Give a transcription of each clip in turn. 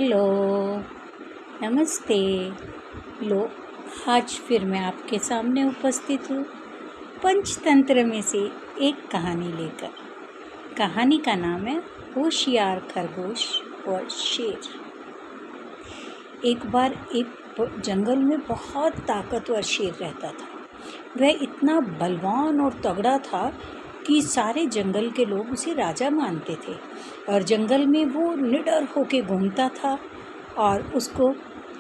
Hello, नमस्ते। लो, आज फिर मैं आपके सामने उपस्थित हूँ पंचतंत्र में से एक कहानी लेकर। कहानी का नाम है होशियार खरगोश और शेर। एक बार एक जंगल में बहुत ताकतवर शेर रहता था। वह इतना बलवान और तगड़ा था कि सारे जंगल के लोग उसे राजा मानते थे और जंगल में वो निडर होके घूमता था और उसको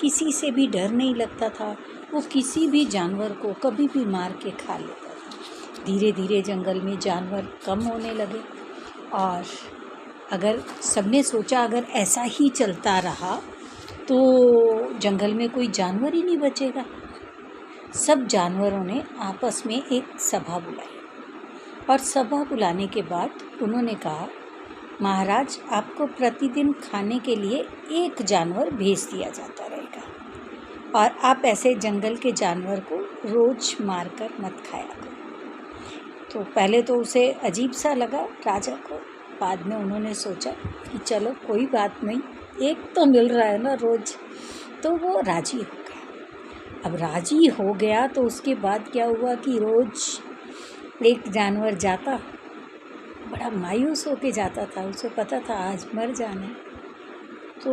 किसी से भी डर नहीं लगता था। वो किसी भी जानवर को कभी भी मार के खा लेता था। धीरे धीरे जंगल में जानवर कम होने लगे और अगर सबने सोचा अगर ऐसा ही चलता रहा तो जंगल में कोई जानवर ही नहीं बचेगा। सब जानवरों ने आपस में एक सभा बुलाई और सभा बुलाने के बाद उन्होंने कहा, महाराज, आपको प्रतिदिन खाने के लिए एक जानवर भेज दिया जाता रहेगा और आप ऐसे जंगल के जानवर को रोज मारकर मत खाया करो। तो पहले तो उसे अजीब सा लगा राजा को। बाद में उन्होंने सोचा कि चलो कोई बात नहीं, एक तो मिल रहा है ना रोज, तो वो राजी हो गया। अब राजी हो गया तो उसके बाद क्या हुआ कि रोज एक जानवर जाता, बड़ा मायूस होके जाता था। उसे पता था आज मर जाना है, तो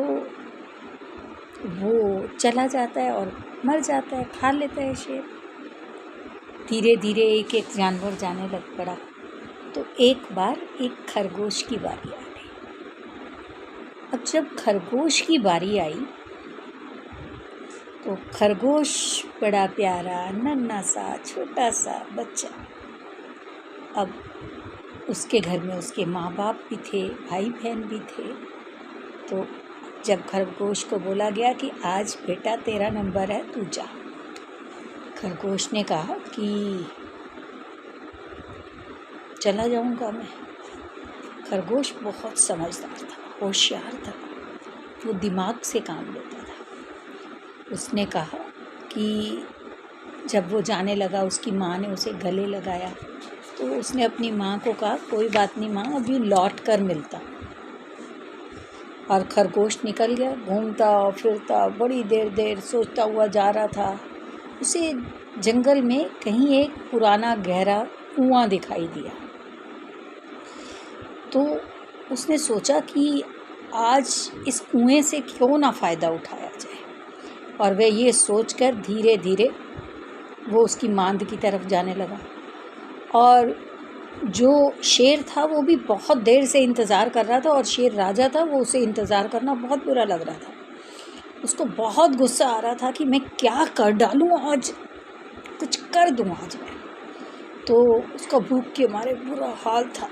वो चला जाता है और मर जाता है, खा लेता है शेर। धीरे धीरे एक एक जानवर जाने लग पड़ा। तो एक बार एक खरगोश की बारी आ गई। अब जब खरगोश की बारी आई तो खरगोश बड़ा प्यारा नन्हा सा छोटा सा बच्चा। अब उसके घर में उसके माँ बाप भी थे, भाई बहन भी थे। तो जब खरगोश को बोला गया कि आज बेटा तेरा नंबर है, तू जा। खरगोश ने कहा कि चला जाऊंगा मैं। खरगोश बहुत समझदार था, होशियार था, वो दिमाग से काम लेता था। उसने कहा कि जब वो जाने लगा, उसकी माँ ने उसे गले लगाया तो उसने अपनी माँ को कहा, कोई बात नहीं माँ, अभी लौट कर मिलता। और खरगोश निकल गया, घूमता फिरता बड़ी देर सोचता हुआ जा रहा था। उसे जंगल में कहीं एक पुराना गहरा कुआं दिखाई दिया। तो उसने सोचा कि आज इस कुएं से क्यों ना फ़ायदा उठाया जाए। और वह ये सोचकर धीरे धीरे वो उसकी मांद की तरफ जाने लगा। और जो शेर था वो भी बहुत देर से इंतज़ार कर रहा था और शेर राजा था, वो उसे इंतज़ार करना बहुत बुरा लग रहा था। उसको बहुत गुस्सा आ रहा था कि मैं क्या कर डालूँ आज, कुछ कर दूँ आज मैं। तो उसका भूख के मारे बुरा हाल था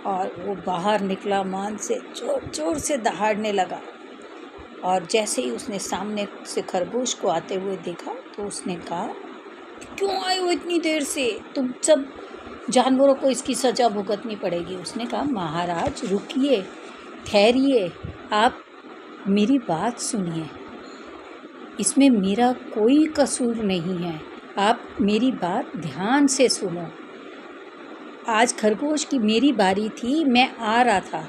और वो बाहर निकला, मान से जोर जोर से दहाड़ने लगा। और जैसे ही उसने सामने से खरगोश को आते हुए देखा तो उसने कहा, क्यों आए हो इतनी देर से, तुम सब जानवरों को इसकी सज़ा भुगतनी पड़ेगी। उसने कहा, महाराज रुकिए, ठहरिए, आप मेरी बात सुनिए, इसमें मेरा कोई कसूर नहीं है, आप मेरी बात ध्यान से सुनो। आज खरगोश की मेरी बारी थी, मैं आ रहा था,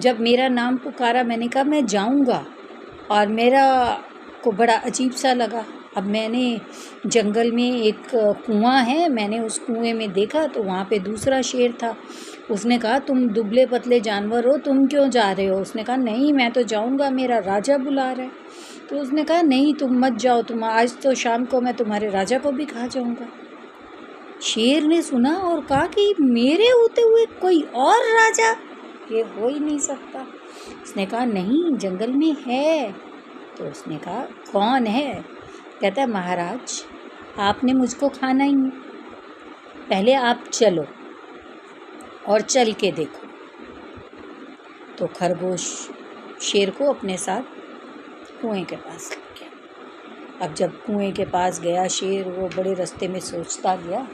जब मेरा नाम पुकारा मैंने कहा मैं जाऊंगा और मेरा को बड़ा अजीब सा लगा। अब मैंने जंगल में एक कुआं है, मैंने उस कुएं में देखा तो वहाँ पे दूसरा शेर था। उसने कहा, तुम दुबले पतले जानवर हो, तुम क्यों जा रहे हो। उसने कहा, नहीं मैं तो जाऊँगा, मेरा राजा बुला रहा है। तो उसने कहा, नहीं तुम मत जाओ, तुम आज तो शाम को मैं तुम्हारे राजा को भी खा जाऊँगा। शेर ने सुना और कहा कि मेरे होते हुए कोई और राजा, ये हो ही नहीं सकता। उसने कहा, नहीं जंगल में है। तो उसने कहा, कौन है। कहता है, महाराज आपने मुझको खाना ही नहीं, पहले आप चलो और चल के देखो। तो खरगोश शेर को अपने साथ कुएं के पास ले गया। अब जब कुएं के पास गया शेर, वो बड़े रास्ते में सोचता गया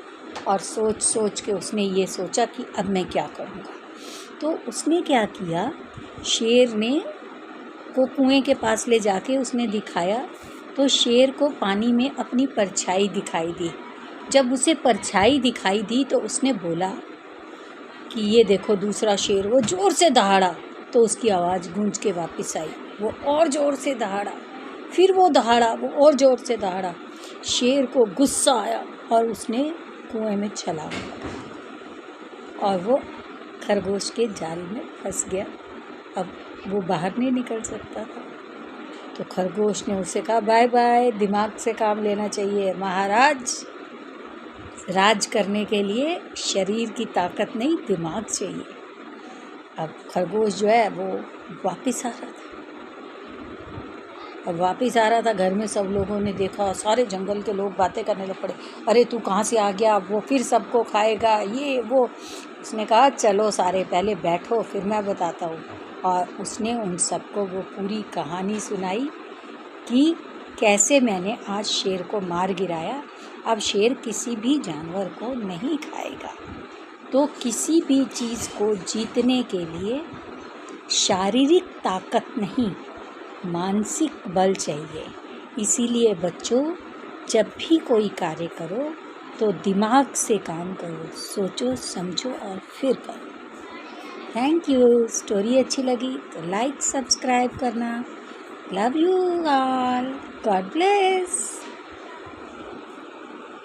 और सोच सोच के उसने ये सोचा कि अब मैं क्या करूँगा। तो उसने क्या किया, शेर ने को कुएं के पास ले जाके उसने दिखाया तो शेर को पानी में अपनी परछाई दिखाई दी। जब उसे परछाई दिखाई दी तो उसने बोला कि ये देखो दूसरा शेर। वो ज़ोर से दहाड़ा तो उसकी आवाज़ गूंज के वापस आई। वो और ज़ोर से दहाड़ा, फिर वो दहाड़ा, वो और ज़ोर से दहाड़ा। शेर को गुस्सा आया और उसने कुएं में छलांग लगा और वो खरगोश के जाल में फंस गया। अब वो बाहर नहीं निकल सकता था। तो खरगोश ने उसे कहा, बाय बाय, दिमाग से काम लेना चाहिए महाराज। राज करने के लिए शरीर की ताकत नहीं, दिमाग चाहिए। अब खरगोश जो है वो वापस आ रहा था। अब वापस आ रहा था, घर में सब लोगों ने देखा, सारे जंगल के लोग बातें करने लग पड़े, अरे तू कहाँ से आ गया, वो फिर सबको खाएगा, ये वो। उसने कहा, चलो सारे पहले बैठो, फिर मैं बताता हूँ। और उसने उन सबको वो पूरी कहानी सुनाई कि कैसे मैंने आज शेर को मार गिराया। अब शेर किसी भी जानवर को नहीं खाएगा। तो किसी भी चीज़ को जीतने के लिए शारीरिक ताकत नहीं, मानसिक बल चाहिए। इसीलिए बच्चों, जब भी कोई कार्य करो तो दिमाग से काम करो, सोचो समझो और फिर करो। Thank you. स्टोरी अच्छी लगी तो लाइक सब्सक्राइब करना। Love you all. God bless.